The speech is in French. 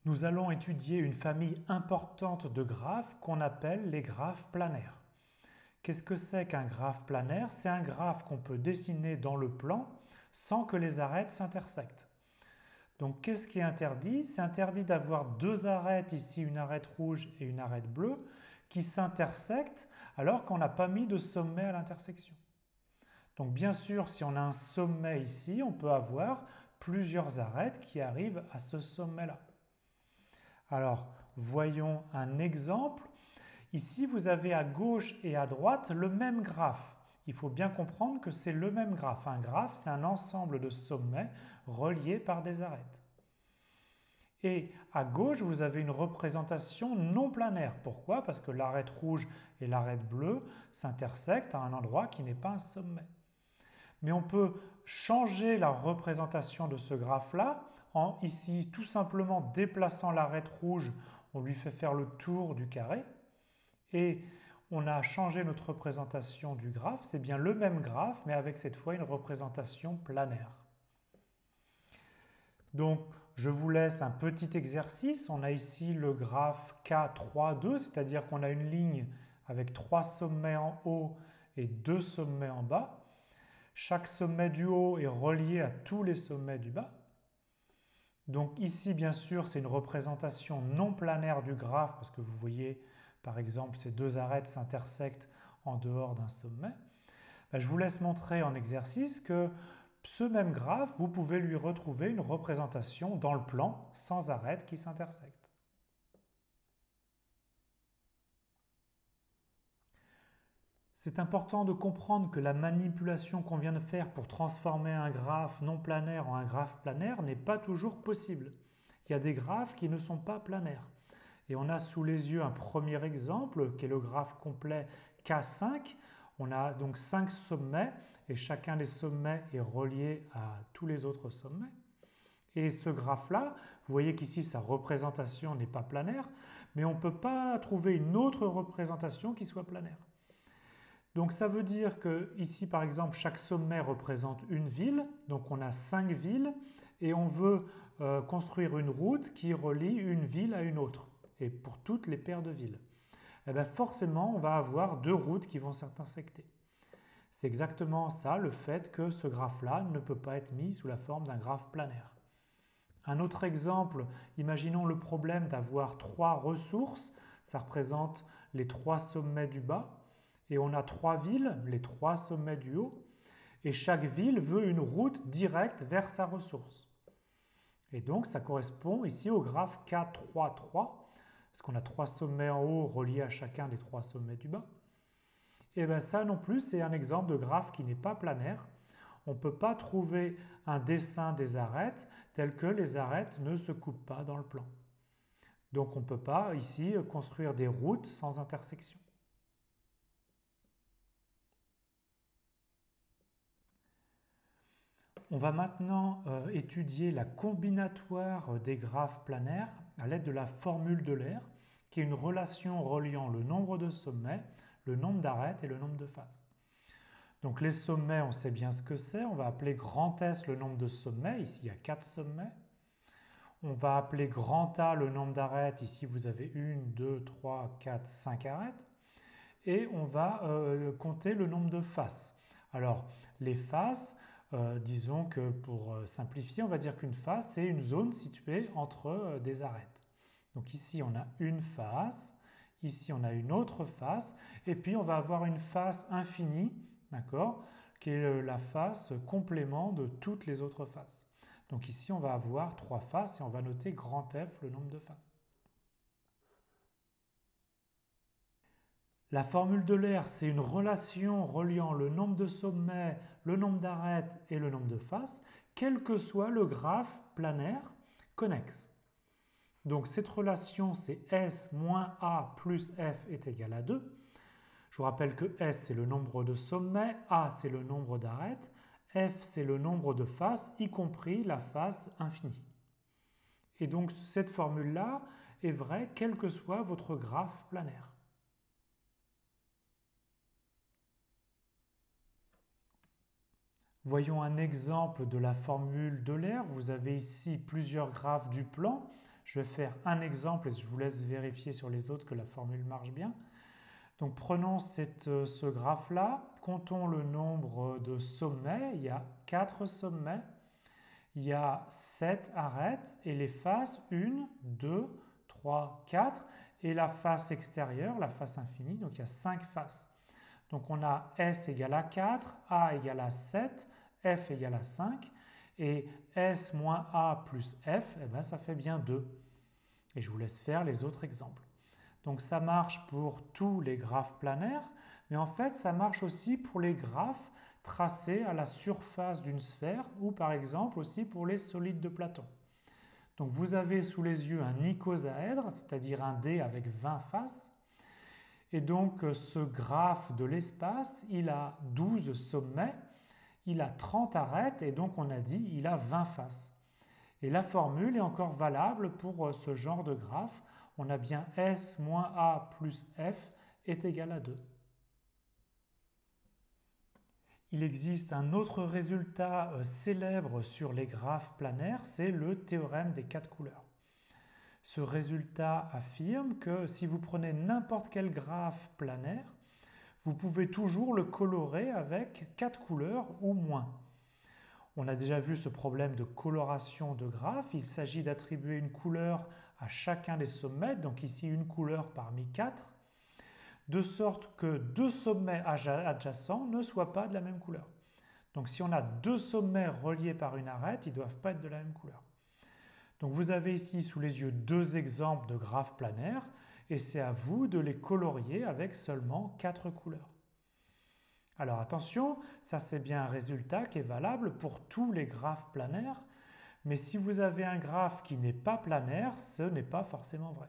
Nous allons étudier une famille importante de graphes qu'on appelle les graphes planaires. Qu'est-ce que c'est qu'un graphe planaire? C'est un graphe qu'on peut dessiner dans le plan sans que les arêtes s'intersectent. Donc qu'est-ce qui est interdit? C'est interdit d'avoir deux arêtes, ici une arête rouge et une arête bleue, qui s'intersectent alors qu'on n'a pas mis de sommet à l'intersection. Donc bien sûr, si on a un sommet ici, on peut avoir plusieurs arêtes qui arrivent à ce sommet-là. Alors, voyons un exemple. Ici, vous avez à gauche et à droite le même graphe. Il faut bien comprendre que c'est le même graphe. Un graphe, c'est un ensemble de sommets reliés par des arêtes. Et à gauche, vous avez une représentation non planaire. Pourquoi? Parce que l'arête rouge et l'arête bleue s'intersectent à un endroit qui n'est pas un sommet. Mais on peut changer la représentation de ce graphe-là en ici tout simplement déplaçant l'arête rouge, on lui fait faire le tour du carré et on a changé notre représentation du graphe. C'est bien le même graphe mais avec cette fois une représentation planaire. Donc je vous laisse un petit exercice. On a ici le graphe K3,2, c'est-à-dire qu'on a une ligne avec 3 sommets en haut et 2 sommets en bas. Chaque sommet du haut est relié à tous les sommets du bas. Donc ici, bien sûr, c'est une représentation non planaire du graphe parce que vous voyez, par exemple, ces deux arêtes s'intersectent en dehors d'un sommet. Je vous laisse montrer en exercice que ce même graphe, vous pouvez lui retrouver une représentation dans le plan sans arêtes qui s'intersectent. C'est important de comprendre que la manipulation qu'on vient de faire pour transformer un graphe non planaire en un graphe planaire n'est pas toujours possible. Il y a des graphes qui ne sont pas planaires. Et on a sous les yeux un premier exemple qui est le graphe complet K5. On a donc 5 sommets et chacun des sommets est relié à tous les autres sommets. Et ce graphe-là, vous voyez qu'ici sa représentation n'est pas planaire, mais on ne peut pas trouver une autre représentation qui soit planaire. Donc ça veut dire que ici par exemple chaque sommet représente une ville, donc on a 5 villes et on veut construire une route qui relie une ville à une autre et pour toutes les paires de villes. Et bien forcément on va avoir deux routes qui vont s'intersecter. C'est exactement ça le fait que ce graphe-là ne peut pas être mis sous la forme d'un graphe planaire. Un autre exemple, imaginons le problème d'avoir 3 ressources, ça représente les 3 sommets du bas. Et on a 3 villes, les 3 sommets du haut, et chaque ville veut une route directe vers sa ressource. Et donc ça correspond ici au graphe K3,3, parce qu'on a 3 sommets en haut reliés à chacun des 3 sommets du bas. Et bien ça non plus, c'est un exemple de graphe qui n'est pas planaire. On ne peut pas trouver un dessin des arêtes tel que les arêtes ne se coupent pas dans le plan. Donc on ne peut pas ici construire des routes sans intersection. On va maintenant étudier la combinatoire des graphes planaires à l'aide de la formule d'Euler, qui est une relation reliant le nombre de sommets, le nombre d'arêtes et le nombre de faces. Donc les sommets, on sait bien ce que c'est. On va appeler grand S le nombre de sommets. Ici, il y a 4 sommets. On va appeler grand A le nombre d'arêtes. Ici, vous avez 1, 2, 3, 4, 5 arêtes. Et on va compter le nombre de faces. Alors, les faces, disons que pour simplifier, on va dire qu'une face, c'est une zone située entre des arêtes. Donc ici, on a une face, ici, on a une autre face, et puis on va avoir une face infinie, d'accord, qui est la face complément de toutes les autres faces. Donc ici, on va avoir 3 faces et on va noter grand F, le nombre de faces. La formule d'Euler, c'est une relation reliant le nombre de sommets, le nombre d'arêtes et le nombre de faces, quel que soit le graphe planaire connexe. Donc cette relation, c'est S moins A plus F est égal à 2. Je vous rappelle que S, c'est le nombre de sommets, A, c'est le nombre d'arêtes, F, c'est le nombre de faces, y compris la face infinie. Et donc cette formule-là est vraie quel que soit votre graphe planaire. Voyons un exemple de la formule d'Euler. Vous avez ici plusieurs graphes du plan. Je vais faire un exemple et je vous laisse vérifier sur les autres que la formule marche bien. Donc prenons ce graphe-là, comptons le nombre de sommets. Il y a 4 sommets, il y a 7 arêtes et les faces 1, 2, 3, 4 et la face extérieure, la face infinie, donc il y a 5 faces. Donc on a S égale à 4, A égale à 7, F égale à 5 et S moins A plus F, eh bien, ça fait bien 2. Et je vous laisse faire les autres exemples. Donc ça marche pour tous les graphes planaires, mais en fait ça marche aussi pour les graphes tracés à la surface d'une sphère ou par exemple aussi pour les solides de Platon. Donc vous avez sous les yeux un icosaèdre, c'est-à-dire un dé avec 20 faces. Et donc ce graphe de l'espace, il a 12 sommets, il a 30 arêtes et donc on a dit il a 20 faces. Et la formule est encore valable pour ce genre de graphe. On a bien S moins A plus F est égal à 2. Il existe un autre résultat célèbre sur les graphes planaires, c'est le théorème des 4 couleurs. Ce résultat affirme que si vous prenez n'importe quel graphe planaire, vous pouvez toujours le colorer avec 4 couleurs ou moins. On a déjà vu ce problème de coloration de graphes. Il s'agit d'attribuer une couleur à chacun des sommets, donc ici une couleur parmi 4, de sorte que 2 sommets adjacents ne soient pas de la même couleur. Donc si on a 2 sommets reliés par une arête, ils ne doivent pas être de la même couleur. Donc vous avez ici sous les yeux 2 exemples de graphes planaires et c'est à vous de les colorier avec seulement 4 couleurs. Alors attention, ça c'est bien un résultat qui est valable pour tous les graphes planaires, mais si vous avez un graphe qui n'est pas planaire, ce n'est pas forcément vrai.